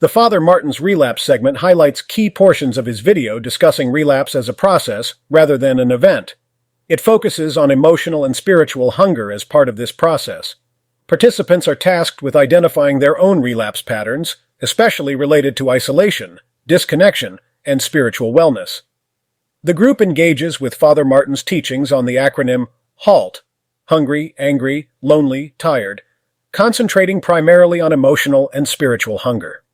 The Father Martin's relapse segment highlights key portions of his video discussing relapse as a process rather than an event. It focuses on emotional and spiritual hunger as part of this process. Participants are tasked with identifying their own relapse patterns, especially related to isolation, disconnection, and spiritual wellness. The group engages with Father Martin's teachings on the acronym HALT, hungry, angry, lonely, tired, concentrating primarily on emotional and spiritual hunger.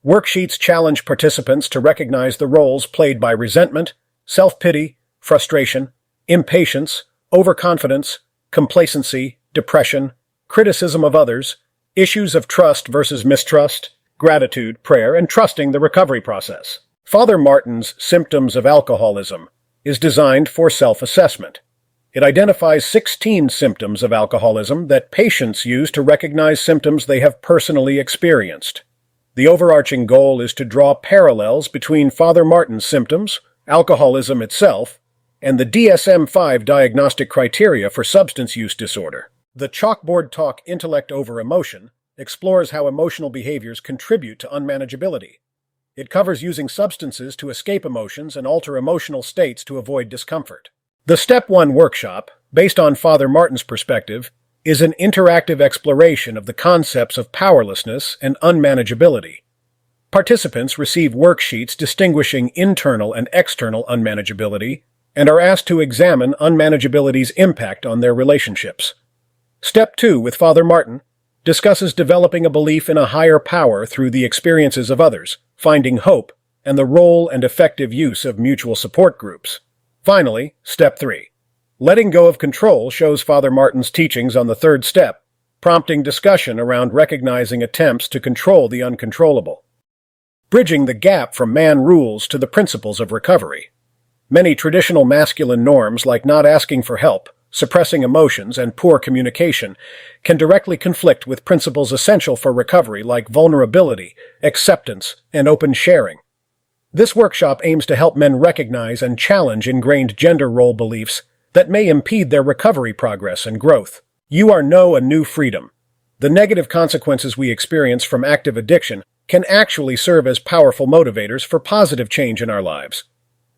Worksheets challenge participants to recognize the roles played by resentment, self-pity, frustration, impatience, overconfidence, complacency, depression, criticism of others, issues of trust versus mistrust, gratitude, prayer, and trusting the recovery process. Father Martin's Symptoms of Alcoholism is designed for self-assessment. It identifies 16 symptoms of alcoholism that patients use to recognize symptoms they have personally experienced. The overarching goal is to draw parallels between Father Martin's symptoms, alcoholism itself, and the DSM-5 diagnostic criteria for substance use disorder. The Chalkboard Talk Intellect over Emotion explores how emotional behaviors contribute to unmanageability. It covers using substances to escape emotions and alter emotional states to avoid discomfort. The Step 1 workshop, based on Father Martin's perspective, is an interactive exploration of the concepts of powerlessness and unmanageability. Participants receive worksheets distinguishing internal and external unmanageability and are asked to examine unmanageability's impact on their relationships. Step 2 with Father Martin discusses developing a belief in a higher power through the experiences of others, finding hope, and the role and effective use of mutual support groups. Finally, Step 3. Letting go of control shows Father Martin's teachings on the third step, prompting discussion around recognizing attempts to control the uncontrollable. Bridging the gap from man rules to the principles of recovery. Many traditional masculine norms, like not asking for help, suppressing emotions, and poor communication, can directly conflict with principles essential for recovery like vulnerability, acceptance, and open sharing. This workshop aims to help men recognize and challenge ingrained gender role beliefs that may impede their recovery progress and growth. You are a new freedom. The negative consequences we experience from active addiction can actually serve as powerful motivators for positive change in our lives.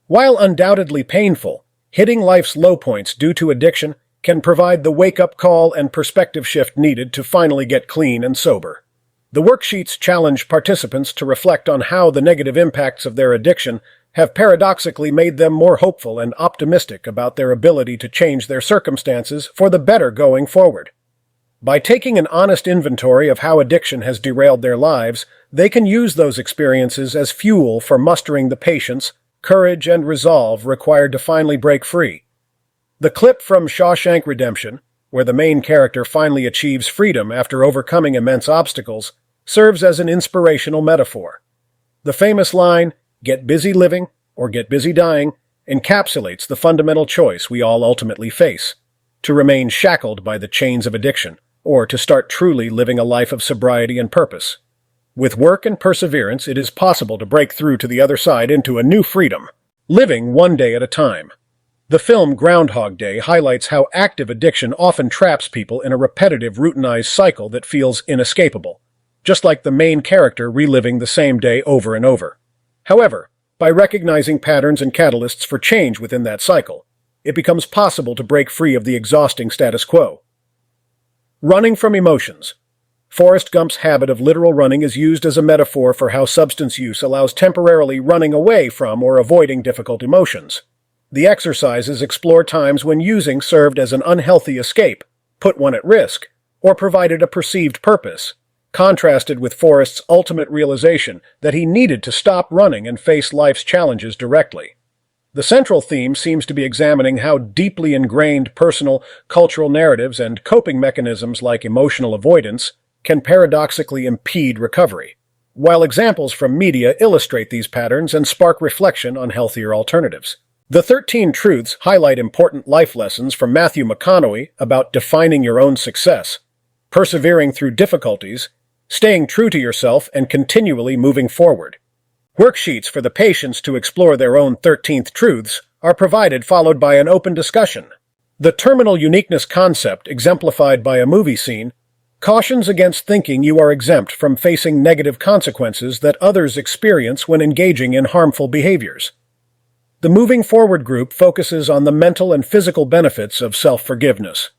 While undoubtedly painful, hitting life's low points due to addiction can provide the wake-up call and perspective shift needed to finally get clean and sober. The worksheets challenge participants to reflect on how the negative impacts of their addiction have paradoxically made them more hopeful and optimistic about their ability to change their circumstances for the better going forward. By taking an honest inventory of how addiction has derailed their lives, they can use those experiences as fuel for mustering the patience, courage, and resolve required to finally break free. The clip from Shawshank Redemption, where the main character finally achieves freedom after overcoming immense obstacles, serves as an inspirational metaphor. The famous line, "Get busy living or get busy dying," encapsulates the fundamental choice we all ultimately face: to remain shackled by the chains of addiction, or to start truly living a life of sobriety and purpose. With work and perseverance, it is possible to break through to the other side into a new freedom, living one day at a time. The film Groundhog Day highlights how active addiction often traps people in a repetitive, routinized cycle that feels inescapable, just like the main character reliving the same day over and over. However, by recognizing patterns and catalysts for change within that cycle, it becomes possible to break free of the exhausting status quo. Running from emotions. Forrest Gump's habit of literal running is used as a metaphor for how substance use allows temporarily running away from or avoiding difficult emotions. The exercises explore times when using served as an unhealthy escape, put one at risk, or provided a perceived purpose, contrasted with Forrest's ultimate realization that he needed to stop running and face life's challenges directly. The central theme seems to be examining how deeply ingrained personal, cultural narratives and coping mechanisms like emotional avoidance can paradoxically impede recovery, while examples from media illustrate these patterns and spark reflection on healthier alternatives. The 13 Truths highlight important life lessons from Matthew McConaughey about defining your own success, persevering through difficulties, staying true to yourself, and continually moving forward. Worksheets for the patients to explore their own 13th truths are provided, followed by an open discussion. The terminal uniqueness concept, exemplified by a movie scene, cautions against thinking you are exempt from facing negative consequences that others experience when engaging in harmful behaviors. The Moving Forward group focuses on the mental and physical benefits of self-forgiveness.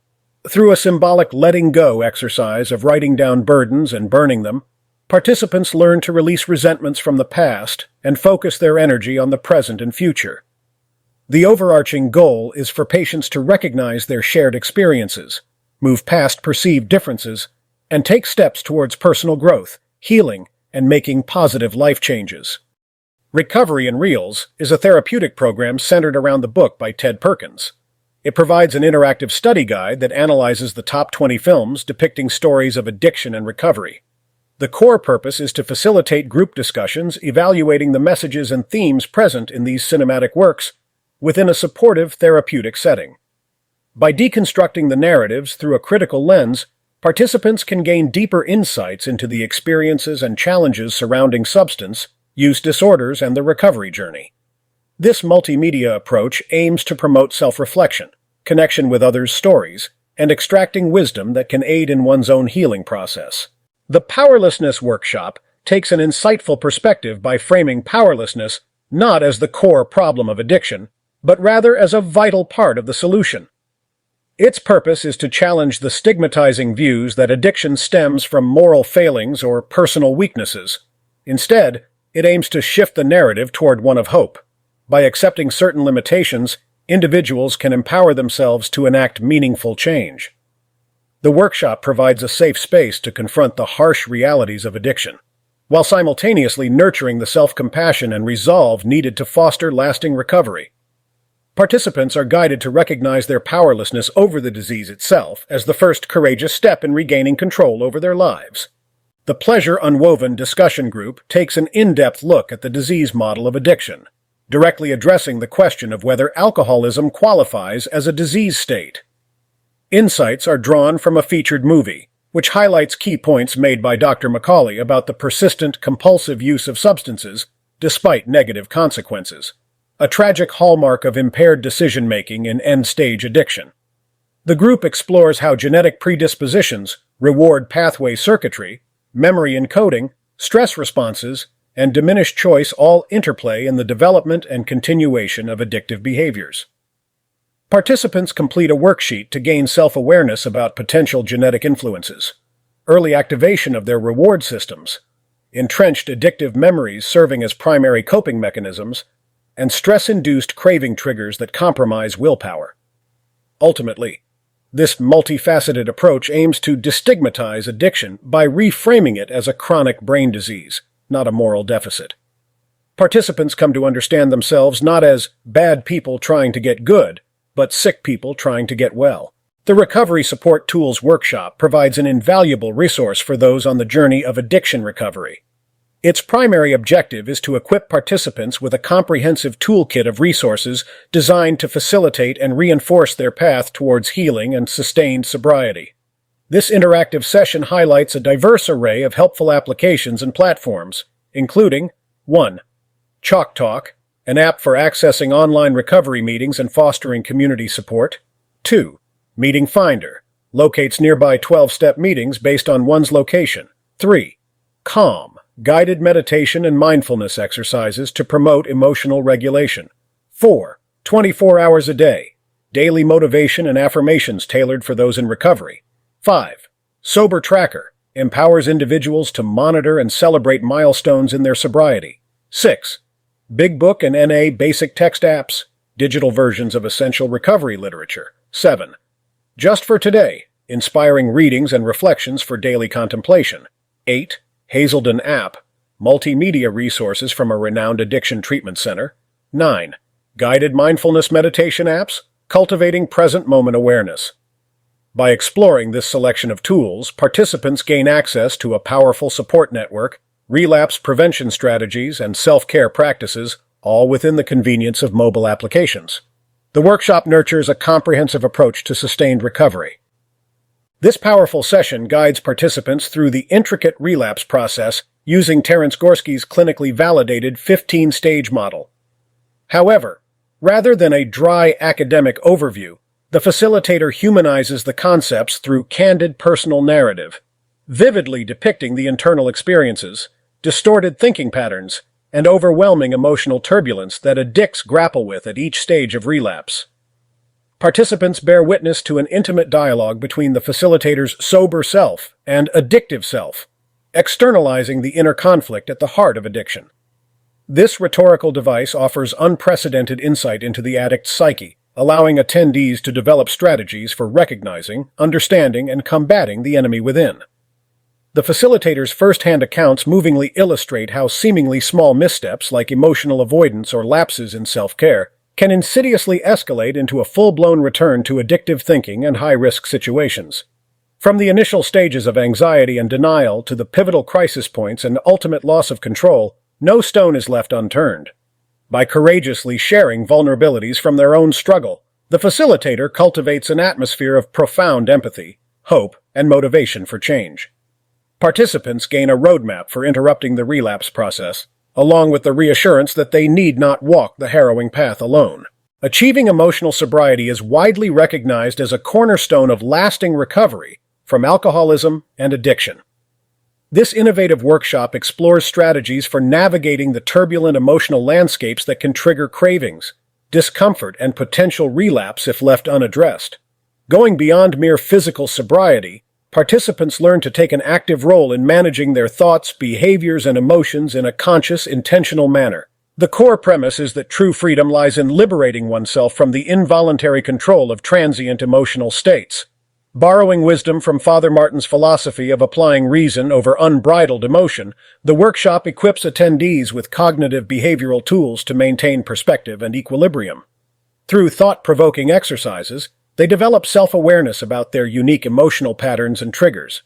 Through a symbolic letting go exercise of writing down burdens and burning them, participants learn to release resentments from the past and focus their energy on the present and future. The overarching goal is for patients to recognize their shared experiences, move past perceived differences, and take steps towards personal growth, healing, and making positive life changes. Recovery in Reels is a therapeutic program centered around the book by Ted Perkins. It provides an interactive study guide that analyzes the top 20 films depicting stories of addiction and recovery. The core purpose is to facilitate group discussions evaluating the messages and themes present in these cinematic works within a supportive therapeutic setting. By deconstructing the narratives through a critical lens, participants can gain deeper insights into the experiences and challenges surrounding substance use disorders and the recovery journey. This multimedia approach aims to promote self-reflection, connection with others' stories, and extracting wisdom that can aid in one's own healing process. The Powerlessness Workshop takes an insightful perspective by framing powerlessness not as the core problem of addiction, but rather as a vital part of the solution. Its purpose is to challenge the stigmatizing views that addiction stems from moral failings or personal weaknesses. Instead, it aims to shift the narrative toward one of hope. By accepting certain limitations, individuals can empower themselves to enact meaningful change. The workshop provides a safe space to confront the harsh realities of addiction, while simultaneously nurturing the self-compassion and resolve needed to foster lasting recovery. Participants are guided to recognize their powerlessness over the disease itself as the first courageous step in regaining control over their lives. The Pleasure Unwoven discussion group takes an in-depth look at the disease model of addiction, directly addressing the question of whether alcoholism qualifies as a disease state. Insights are drawn from a featured movie, which highlights key points made by Dr. Macaulay about the persistent, compulsive use of substances despite negative consequences, a tragic hallmark of impaired decision-making in end-stage addiction. The group explores how genetic predispositions, reward pathway circuitry, memory encoding, stress responses, and diminished choice all interplay in the development and continuation of addictive behaviors. Participants complete a worksheet to gain self-awareness about potential genetic influences, early activation of their reward systems, entrenched addictive memories serving as primary coping mechanisms, and stress-induced craving triggers that compromise willpower. Ultimately, this multifaceted approach aims to destigmatize addiction by reframing it as a chronic brain disease, not a moral deficit. Participants come to understand themselves not as bad people trying to get good, but sick people trying to get well. The Recovery Support Tools Workshop provides an invaluable resource for those on the journey of addiction recovery. Its primary objective is to equip participants with a comprehensive toolkit of resources designed to facilitate and reinforce their path towards healing and sustained sobriety. This interactive session highlights a diverse array of helpful applications and platforms, including 1. Chalk Talk, an app for accessing online recovery meetings and fostering community support. 2. Meeting Finder, locates nearby 12-step meetings based on one's location. 3. Calm, guided meditation and mindfulness exercises to promote emotional regulation. 4. 24 hours a day, daily motivation and affirmations tailored for those in recovery. 5. Sober Tracker, empowers individuals to monitor and celebrate milestones in their sobriety. 6. Big Book and NA Basic Text Apps, digital versions of essential recovery literature. 7. Just for Today, inspiring readings and reflections for daily contemplation. 8. Hazelden App, multimedia resources from a renowned addiction treatment center. 9. Guided mindfulness meditation apps, cultivating present moment awareness. By exploring this selection of tools, participants gain access to a powerful support network, relapse prevention strategies, and self-care practices, all within the convenience of mobile applications. The workshop nurtures a comprehensive approach to sustained recovery. This powerful session guides participants through the intricate relapse process using Terence Gorski's clinically validated 15-stage model. However, rather than a dry academic overview, the facilitator humanizes the concepts through candid personal narrative. vividly depicting the internal experiences, distorted thinking patterns, and overwhelming emotional turbulence that addicts grapple with at each stage of relapse. Participants bear witness to an intimate dialogue between the facilitator's sober self and addictive self, externalizing the inner conflict at the heart of addiction. This rhetorical device offers unprecedented insight into the addict's psyche, allowing attendees to develop strategies for recognizing, understanding, and combating the enemy within. The facilitator's first-hand accounts movingly illustrate how seemingly small missteps like emotional avoidance or lapses in self-care can insidiously escalate into a full-blown return to addictive thinking and high-risk situations. From the initial stages of anxiety and denial to the pivotal crisis points and ultimate loss of control, no stone is left unturned. By courageously sharing vulnerabilities from their own struggle, the facilitator cultivates an atmosphere of profound empathy, hope, and motivation for change. Participants gain a roadmap for interrupting the relapse process, along with the reassurance that they need not walk the harrowing path alone. Achieving emotional sobriety is widely recognized as a cornerstone of lasting recovery from alcoholism and addiction. This innovative workshop explores strategies for navigating the turbulent emotional landscapes that can trigger cravings, discomfort, and potential relapse if left unaddressed. Going beyond mere physical sobriety, participants learn to take an active role in managing their thoughts, behaviors, and emotions in a conscious, intentional manner. The core premise is that true freedom lies in liberating oneself from the involuntary control of transient emotional states. Borrowing wisdom from Father Martin's philosophy of applying reason over unbridled emotion, the workshop equips attendees with cognitive behavioral tools to maintain perspective and equilibrium. Through thought-provoking exercises, they develop self-awareness about their unique emotional patterns and triggers.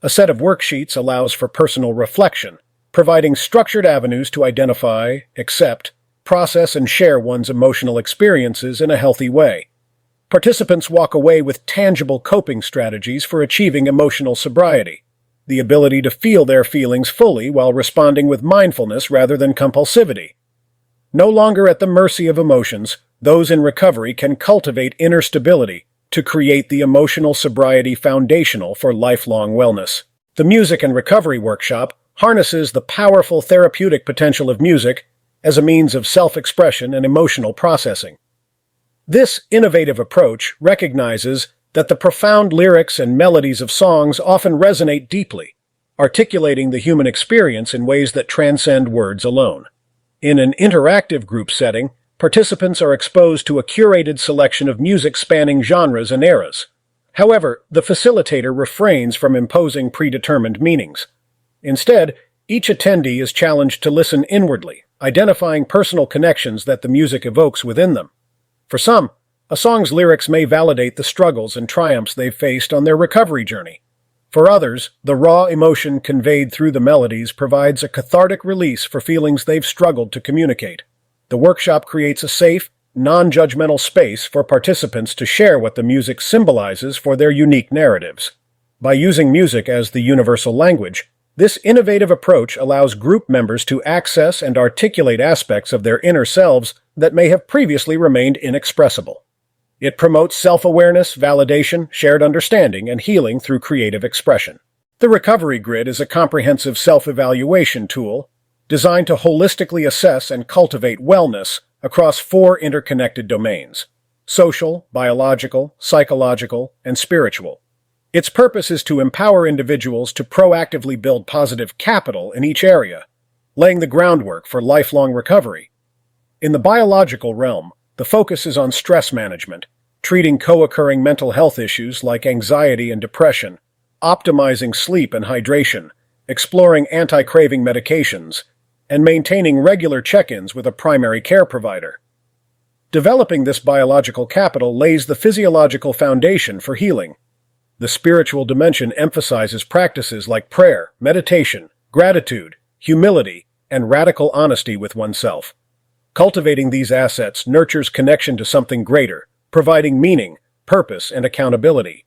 A set of worksheets allows for personal reflection, providing structured avenues to identify, accept, process, and share one's emotional experiences in a healthy way. Participants walk away with tangible coping strategies for achieving emotional sobriety, the ability to feel their feelings fully while responding with mindfulness rather than compulsivity. No longer at the mercy of emotions, those in recovery can cultivate inner stability to create the emotional sobriety foundational for lifelong wellness. The Music and Recovery Workshop harnesses the powerful therapeutic potential of music as a means of self-expression and emotional processing. This innovative approach recognizes that the profound lyrics and melodies of songs often resonate deeply, articulating the human experience in ways that transcend words alone. In an interactive group setting, participants are exposed to a curated selection of music spanning genres and eras. However, the facilitator refrains from imposing predetermined meanings. Instead, each attendee is challenged to listen inwardly, identifying personal connections that the music evokes within them. For some, a song's lyrics may validate the struggles and triumphs they've faced on their recovery journey. For others, the raw emotion conveyed through the melodies provides a cathartic release for feelings they've struggled to communicate. The workshop creates a safe, non-judgmental space for participants to share what the music symbolizes for their unique narratives. By using music as the universal language, this innovative approach allows group members to access and articulate aspects of their inner selves that may have previously remained inexpressible. It promotes self-awareness, validation, shared understanding, and healing through creative expression. The Recovery Grid is a comprehensive self-evaluation tool designed to holistically assess and cultivate wellness across 4 interconnected domains: social, biological, psychological, and spiritual. Its purpose is to empower individuals to proactively build positive capital in each area, laying the groundwork for lifelong recovery. In the biological realm, the focus is on stress management, treating co-occurring mental health issues like anxiety and depression, optimizing sleep and hydration, exploring anti-craving medications, and maintaining regular check-ins with a primary care provider. Developing this biological capital lays the physiological foundation for healing. The spiritual dimension emphasizes practices like prayer, meditation, gratitude, humility, and radical honesty with oneself. Cultivating these assets nurtures connection to something greater, providing meaning, purpose, and accountability.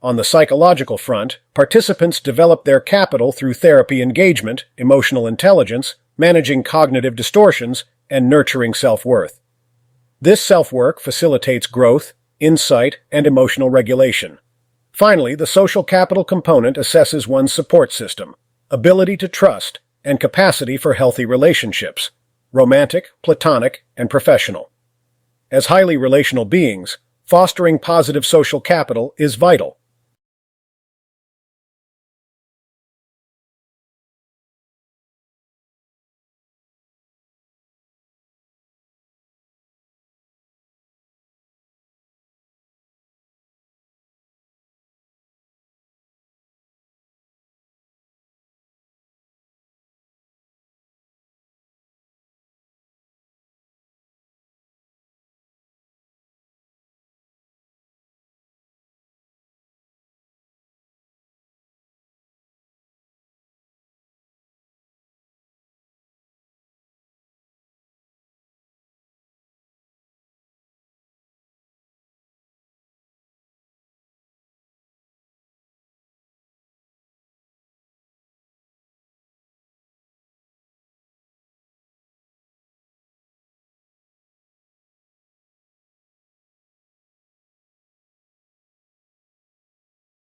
On the psychological front, participants develop their capital through therapy engagement, emotional intelligence, managing cognitive distortions, and nurturing self-worth. This self-work facilitates growth, insight, and emotional regulation. Finally, the social capital component assesses one's support system, ability to trust, and capacity for healthy relationships, romantic, platonic, and professional. As highly relational beings, fostering positive social capital is vital.